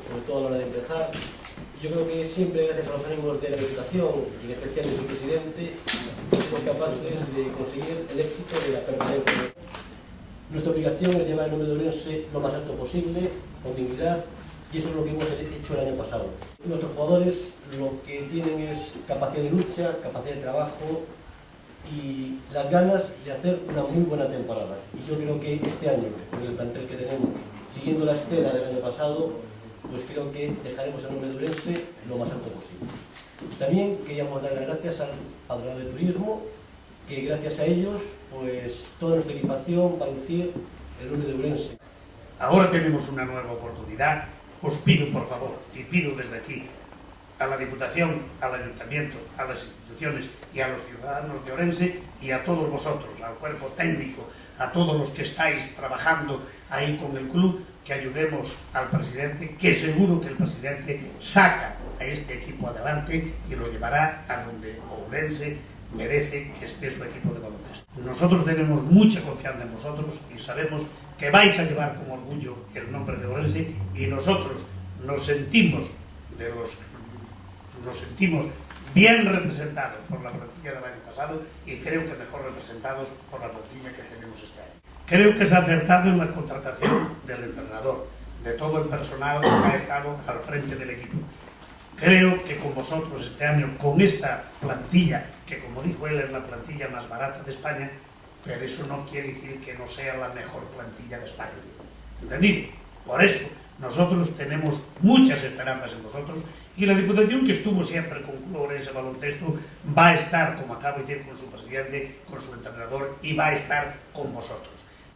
sobre todo a la hora de empezar. Yo creo que siempre, gracias a los ánimos de la Diputación y en especial de su presidente, somos capaces de conseguir el éxito de la permanencia. Nuestra obligación es llevar el nombre de Ourense lo más alto posible, con dignidad, y eso es lo que hemos hecho el año pasado. Nuestros jugadores lo que tienen es capacidad de lucha, capacidad de trabajo y las ganas de hacer una muy buena temporada. Y yo creo que este año, con el plantel que tenemos, siguiendo la estela del año pasado, pues creo que dejaremos el nombre de Ourense lo más alto posible. También queríamos dar las gracias al Padronado de Turismo, que gracias a ellos, pues toda nuestra equipación va a lucir el nombre de Ourense. Ahora tenemos una nueva oportunidad. Os pido, por favor, y pido desde aquí a la Diputación, al Ayuntamiento, a las instituciones y a los ciudadanos de Ourense y a todos vosotros, al cuerpo técnico, a todos los que estáis trabajando ahí con el club, que ayudemos al presidente, que seguro que el presidente saca a este equipo adelante y lo llevará a donde Ourense merece que esté su equipo de baloncesto. Nosotros tenemos mucha confianza en vosotros y sabemos que vais a llevar con orgullo el nombre de Ourense, y nosotros nos sentimos bien representados por la plantilla del año pasado y creo que mejor representados por la plantilla que tenemos este año. Creo que se ha acertado en la contratación del entrenador, de todo el personal que ha estado al frente del equipo. Creo que con vosotros este año, con esta plantilla, que como dijo él es la plantilla más barata de España, pero eso no quiere decir que no sea la mejor plantilla de España. ¿Entendido? Por eso nosotros tenemos muchas esperanzas en vosotros, y la Diputación, que estuvo siempre con Ourense Baloncesto, va a estar, como acabo de decir, con su presidente, con su entrenador, y va a estar con vosotros.